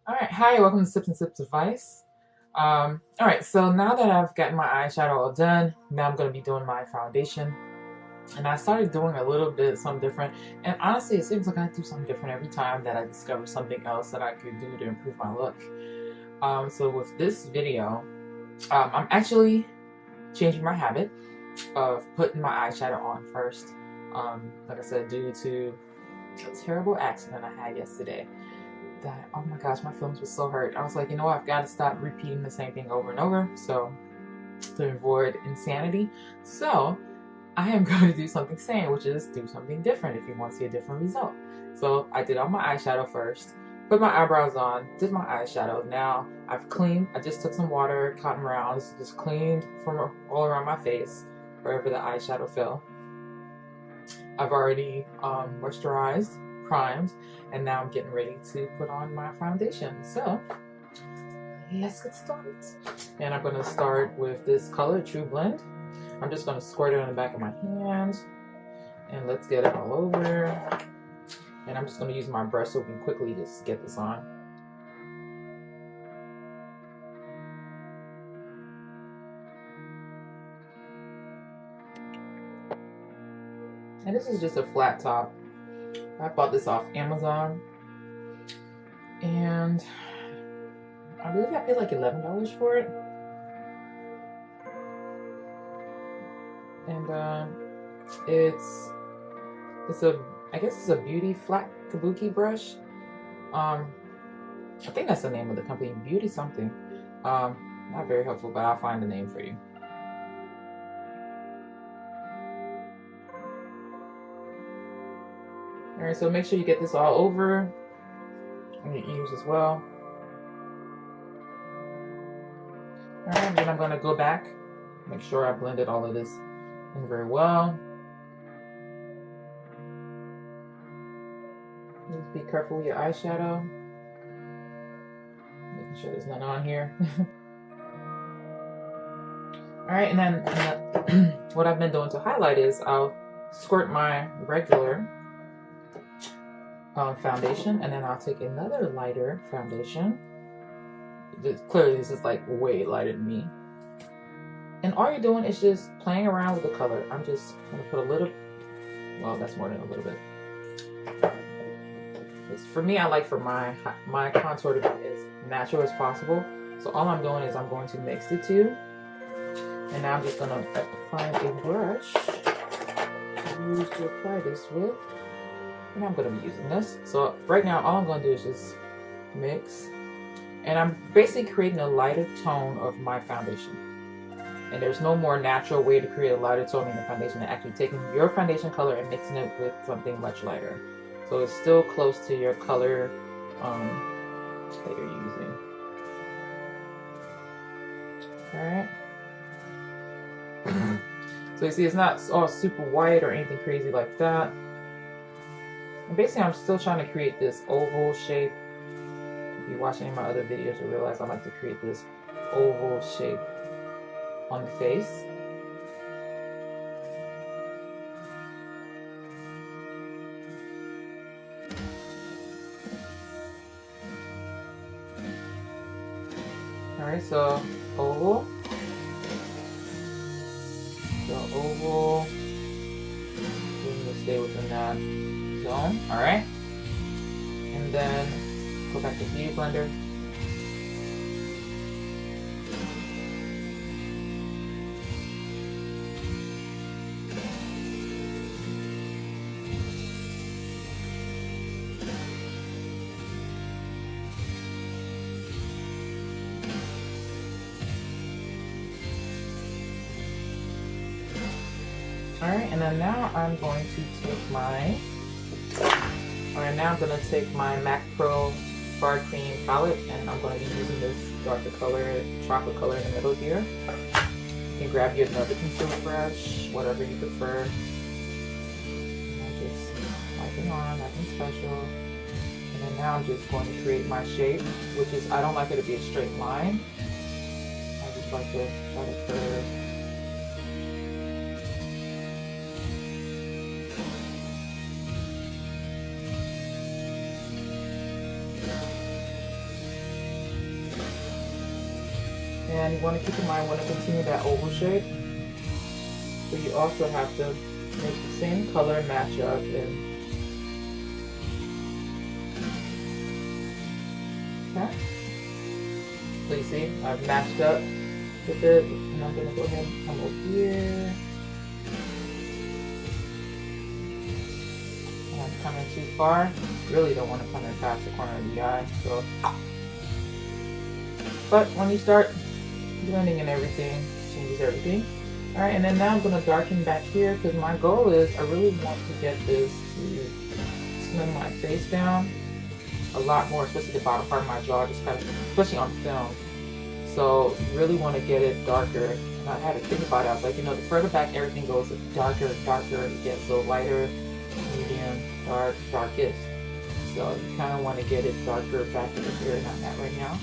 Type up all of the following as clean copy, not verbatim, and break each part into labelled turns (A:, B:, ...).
A: All right, hi, welcome to Sips and Sips Advice. All right, so now that I've gotten my eyeshadow all done, now I'm going to be doing my foundation. And I started doing a little bit something different. And honestly, it seems like I do something different every time that I discover something else that I could do to improve my look. So with this video, I'm actually changing my habit of putting my eyeshadow on first. Like I said, due to a terrible accident I had yesterday. That, oh my gosh, my feelings were so hurt. I was like, you know what, I've got to stop repeating the same thing over and over, so to avoid insanity. So I am going to do something sane, which is do something different if you want to see a different result. So I did all my eyeshadow first, put my eyebrows on, did my eyeshadow. Now I've cleaned, I just took some water, cotton rounds, just cleaned from all around my face, wherever the eyeshadow fell. I've already moisturized, primed, and now I'm getting ready to put on my foundation. So let's get started. And I'm going to start with this color True Blend. I'm just going to squirt it on the back of my hand, and let's get it all over. And I'm just going to use my brush so we can quickly just get this on. And this is just a flat top. I bought this off Amazon, and I believe I paid like $11 for it. And I guess it's a beauty flat Kabuki brush. I think that's the name of the company, Beauty something. Not very helpful, but I'll find the name for you. Alright, so make sure you get this all over on your ears as well. Alright, then I'm going to go back, make sure I blended all of this in very well. Just be careful with your eyeshadow, making sure there's none on here. Alright, and then what I've been doing to highlight is I'll squirt my regular foundation, and then I'll take another lighter foundation. Clearly this is like way lighter than me, and all you're doing is just playing around with the color. I'm just gonna put a little, well, that's more than a little bit. For me, I like for my contour to be as natural as possible, so all I'm doing is I'm going to mix the two, and now I'm just gonna find a brush to use to apply this with. And I'm going to be using this. So right now, all I'm going to do is just mix. And I'm basically creating a lighter tone of my foundation. And there's no more natural way to create a lighter tone in the foundation than actually taking your foundation color and mixing it with something much lighter. So it's still close to your color that you're using. Alright. So you see, it's not all super white or anything crazy like that. And basically, I'm still trying to create this oval shape. If you watch any of my other videos, you'll realize I like to create this oval shape on the face. Alright, so oval. So oval. We're going to stay within that zone. Alright, and then go back to Beauty Blender. Alright, and then now I'm going to take my Alright, now I'm going to take my MAC Pro Bar Cream palette, and I'm going to be using this darker color, chocolate color in the middle here. You can grab you another concealer brush, whatever you prefer. And I'm just wiping on, nothing special. And then now I'm just going to create my shape, which is, I don't like it to be a straight line. I just like to try to curve. And you want to keep in mind when to continue that oval shape. So you also have to make the same color match up. And okay. So you see, I've matched up with it, and I'm going to go ahead and come over here. And I'm coming too far. Really don't want to come in past the corner of the eye. So, but when you start blending and everything, changes everything. All right, and then now I'm going to darken back here because my goal is I really want to get this to slim my face down a lot more, especially the bottom part of my jaw, just kind of, especially on film. So you really want to get it darker. And I had to think about it. I was like, you know, the further back everything goes, the darker it gets. So lighter, medium, dark, darkest. So you kind of want to get it darker back over here, and I'm at right now.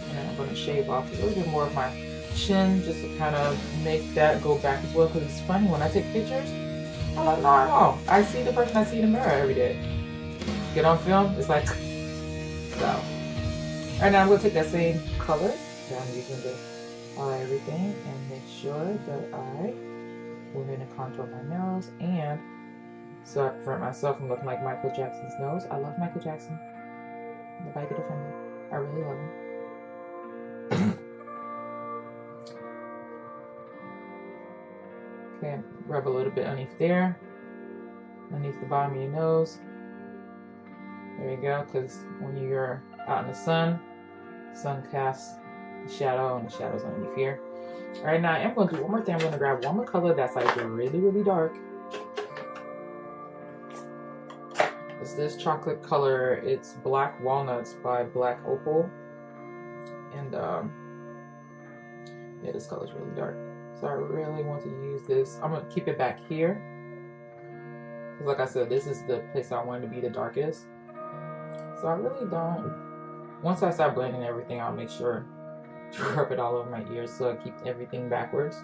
A: And I'm going to shave off a little bit more of my chin just to kind of make that go back as well. Because it's funny, when I take pictures, I'm like, no, no, I see the person I see in the mirror every day. Get on film, it's like, so. Alright, now I'm going to take that same color, so I'm using the everything, and make sure that I go ahead and contour my nose, and so I prevent myself from looking like Michael Jackson's nose. I love Michael Jackson. Nobody get offended. I really love him. Okay, rub a little bit underneath there, underneath the bottom of your nose. There you go, because when you're out in the sun casts the shadow, and the shadow's underneath here. Alright, now I'm going to do one more thing. I'm going to grab one more color that's like really, really dark. It's this chocolate color. It's Black Walnuts by Black Opal. And yeah, this color's really dark. So I really want to use this. I'm going to keep it back here. Because like I said, this is the place I want to be the darkest. So I really don't. Once I start blending everything, I'll make sure to rub it all over my ears so I keep everything backwards.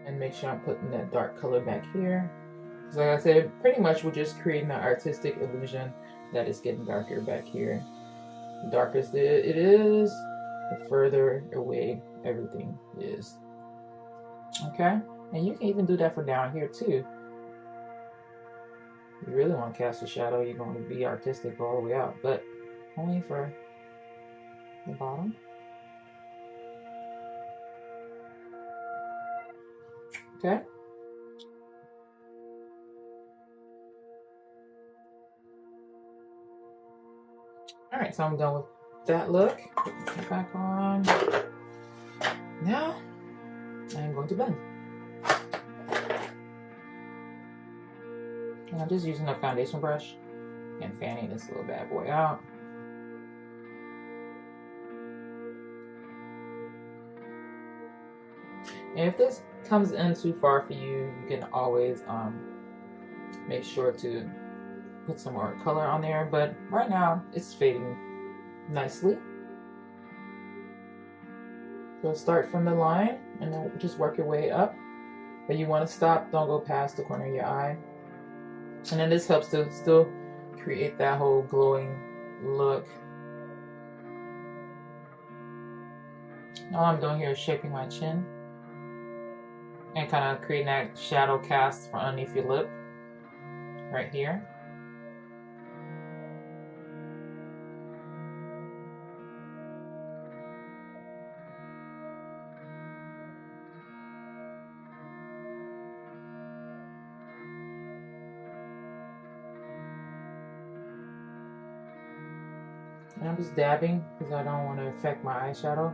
A: And make sure I'm putting that dark color back here. So like I said, pretty much we're just creating an artistic illusion that it's getting darker back here. The darker it is, the further away everything is. Okay? And you can even do that for down here too. You really want to cast a shadow, you're going to be artistic all the way out, but only for the bottom. Okay. Alright, so I'm done with that look. Put it back on. Now, I'm going to blend. And I'm just using a foundation brush and fanning this little bad boy out. And if this comes in too far for you, you can always make sure to put some more color on there. But right now, it's fading nicely. So start from the line and then just work your way up. But you want to stop, don't go past the corner of your eye. And then this helps to still create that whole glowing look. All I'm doing here is shaping my chin and kind of creating that shadow cast from underneath your lip right here. And I'm just dabbing because I don't want to affect my eyeshadow.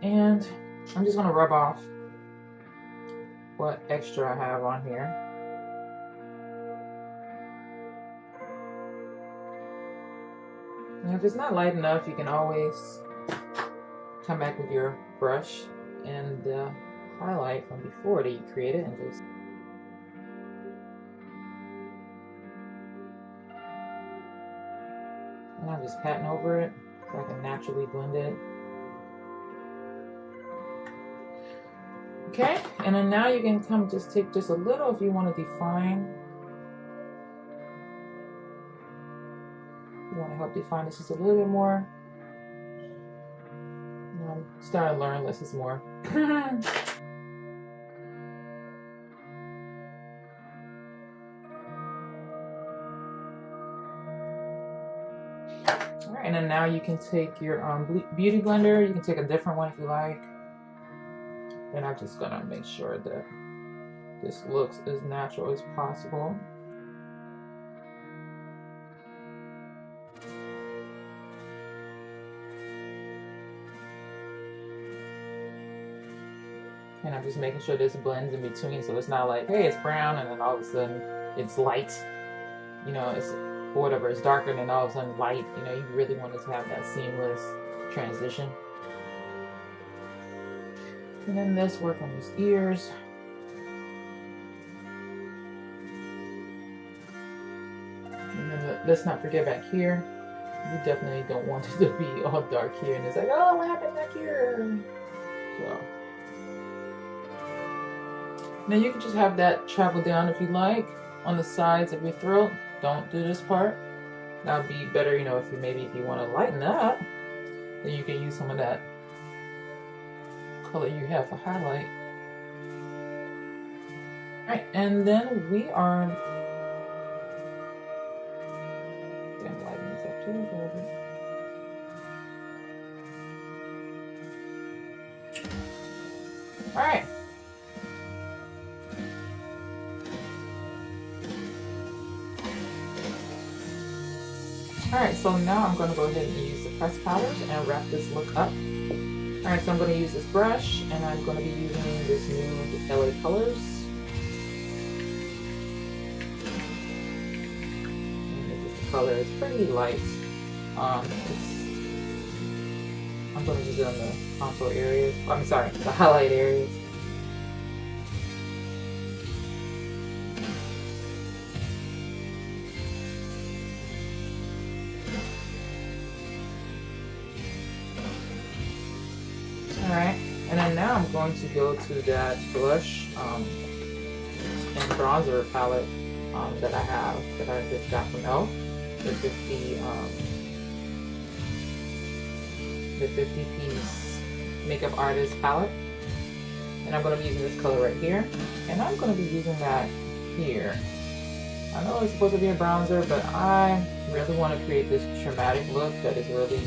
A: And I'm just going to rub off what extra I have on here. And if it's not light enough, you can always come back with your brush and highlight from before that you created and just and I'm just patting over it so I can naturally blend it. Okay, and then now you can come just take just a little if you want to define. You want to help define this just a little bit more. I'm starting to learn less is more. Alright, and then now you can take your beauty blender. You can take a different one if you like. And I'm just gonna make sure that this looks as natural as possible. And I'm just making sure this blends in between, so it's not like, hey, it's brown, and then all of a sudden it's light. You know, it's or whatever, it's darker, and then all of a sudden light. You know, you really want it to have that seamless transition. And then let's work on his ears. And then let's not forget back here. You definitely don't want it to be all dark here, and it's like, oh, what happened back here? So. Now you can just have that travel down if you like on the sides of your throat. Don't do this part. That would be better, you know, if you want to lighten up, then you can use some of that color you have for highlight. Alright, and then we are lighten this up too a little bit. Alright. Alright, so now I'm going to go ahead and use the pressed powders and wrap this look up. Alright, so I'm going to use this brush, and I'm going to be using this new LA Colors. And this is the color, it's pretty light. I'm going to use it on the contour areas. Oh, I'm sorry, the highlight areas. Alright, and then now I'm going to go to that blush and bronzer palette that I have, that I just got from e.l.f. The 50 piece makeup artist palette. And I'm going to be using this color right here. And I'm going to be using that here. I know it's supposed to be a bronzer, but I really want to create this dramatic look that is really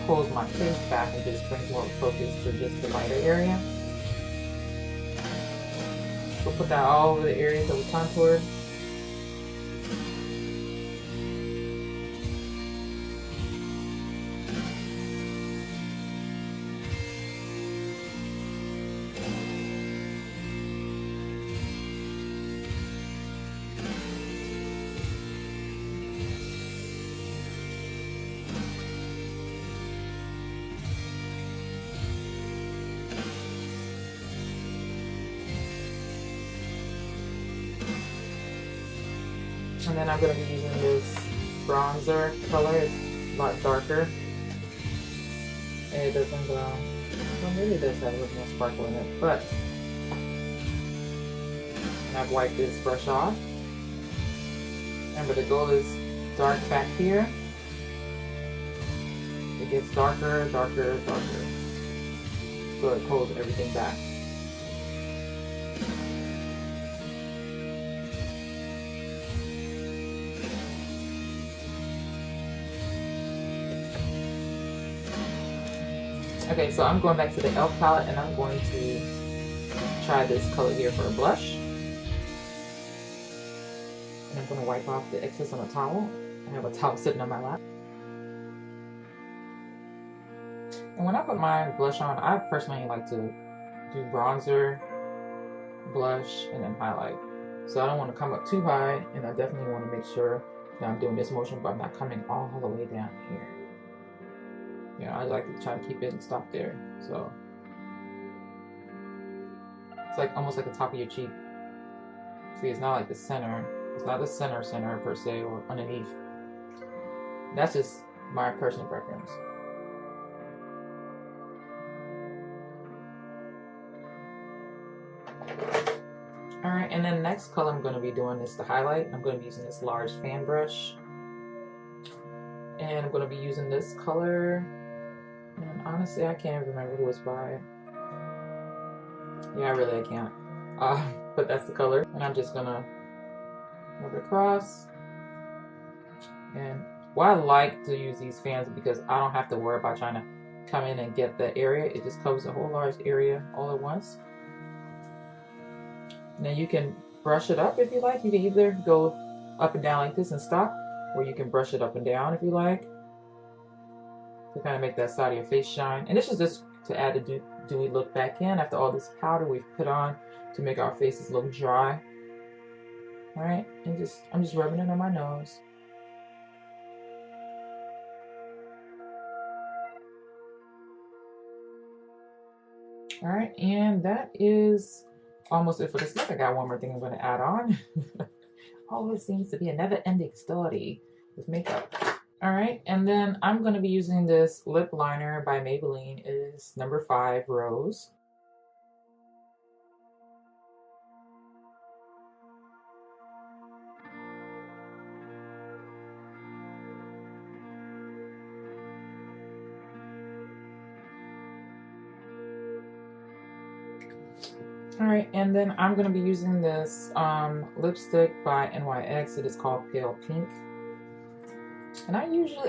A: pulls my face back and just brings more focus to just the lighter area. We'll put that all over the areas that we contoured. And then I'm going to be using this bronzer color. It's a lot darker. And it doesn't, well, maybe it does have a little more sparkle in it, but. And I've wiped this brush off. Remember, the goal is dark back here. It gets darker, darker, darker. So it pulls everything back. Okay, so I'm going back to the e.l.f. palette, and I'm going to try this color here for a blush. And I'm going to wipe off the excess on a towel. I have a towel sitting on my lap. And when I put my blush on, I personally like to do bronzer, blush, and then highlight. So I don't want to come up too high, and I definitely want to make sure that I'm doing this motion, but I'm not coming all the way down here. You know, I like to try to keep it and stop there. So it's like almost like the top of your cheek. See, it's not like the center. It's not the center per se, or underneath. That's just my personal preference. right, and then next color I'm going to be doing is the highlight. I'm going to be using this large fan brush. And I'm going to be using this color. And honestly, I can't even remember who it's by. Yeah, I can't. But that's the color. And I'm just going to rub it across. And why I like to use these fans is because I don't have to worry about trying to come in and get the area. It just covers a whole large area all at once. And then you can brush it up if you like. You can either go up and down like this and stop, or you can brush it up and down if you like, to kind of make that side of your face shine. And this is just to add a dewy look back in after all this powder we've put on to make our faces look dry. All right, and I'm just rubbing it on my nose. All right, and that is almost it for this look. I got one more thing I'm going to add on. Always seems to be a never-ending story with makeup. All right, and then I'm going to be using this lip liner by Maybelline. It is number 5 Rose. Alright, and then I'm going to be using this lipstick by NYX. It is called Pale Pink. And I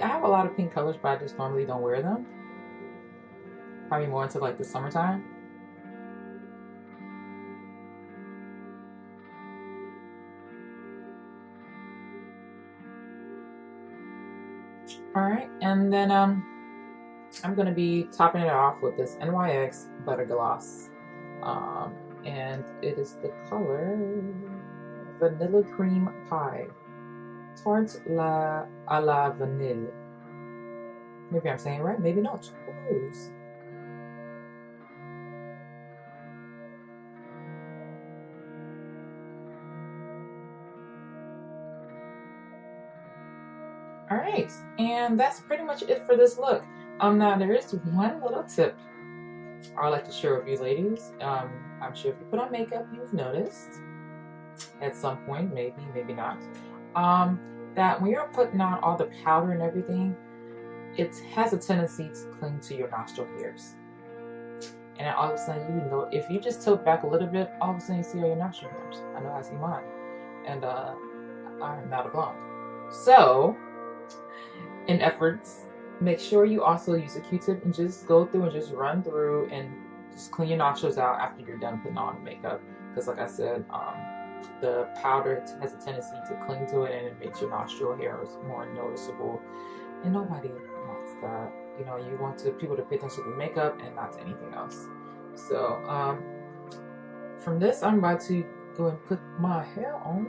A: have a lot of pink colors, but I just normally don't wear them. Probably more into like the summertime. Alright, and then I'm going to be topping it off with this NYX Butter Gloss. And it is the color Vanilla Cream Pie. Tarte à la Vanille. Maybe I'm saying it right, maybe not. Who knows? Alright, and that's pretty much it for this look. Now there is one little tip I'd like to share with you ladies. I'm sure if you put on makeup, you've noticed at some point, maybe not, that when you're putting on all the powder and everything, it has a tendency to cling to your nostril hairs. And then all of a sudden, you know, if you just tilt back a little bit, all of a sudden you see all your nostril hairs. I know I see mine. And I'm not a blonde. So, in efforts, make sure you also use a Q-tip and just go through and just run through and just clean your nostrils out after you're done putting on makeup. Because like I said, the powder has a tendency to cling to it and it makes your nostril hairs more noticeable. And nobody wants that. You know, you want people to pay attention to makeup and not to anything else. So from this, I'm about to go and put my hair on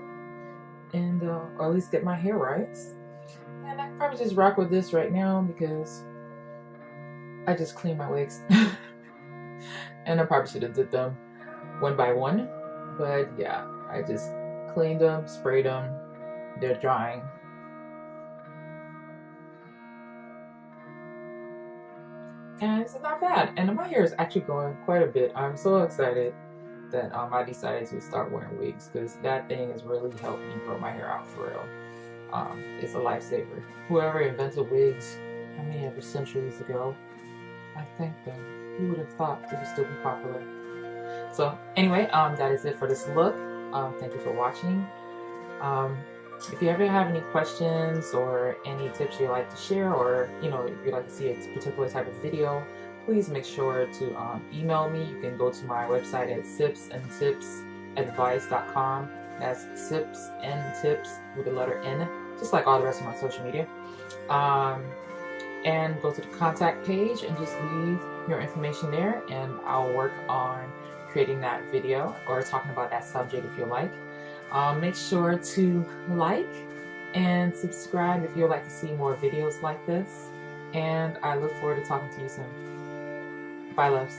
A: and or at least get my hair right. And I probably just rock with this right now because I just cleaned my wigs. And I probably should have did them one by one. But yeah, I just cleaned them, sprayed them. They're drying. And it's not bad. And my hair is actually growing quite a bit. I'm so excited that I decided to start wearing wigs because that thing has really helped me grow my hair out for real. It's a lifesaver. Whoever invented wigs, I mean, ever centuries ago, I thank them. Who would have thought it would still be popular? So anyway, that is it for this look. Thank you for watching. If you ever have any questions or any tips you'd like to share, or you know, if you'd like to see a particular type of video, please make sure to email me. You can go to my website at sipsandtipsadvice.com. That's sips and tips with the letter N, just like all the rest of my social media. And go to the contact page and just leave your information there, and I'll work on creating that video or talking about that subject if you like. Make sure to like and subscribe if you'd like to see more videos like this. And I look forward to talking to you soon. Bye, loves.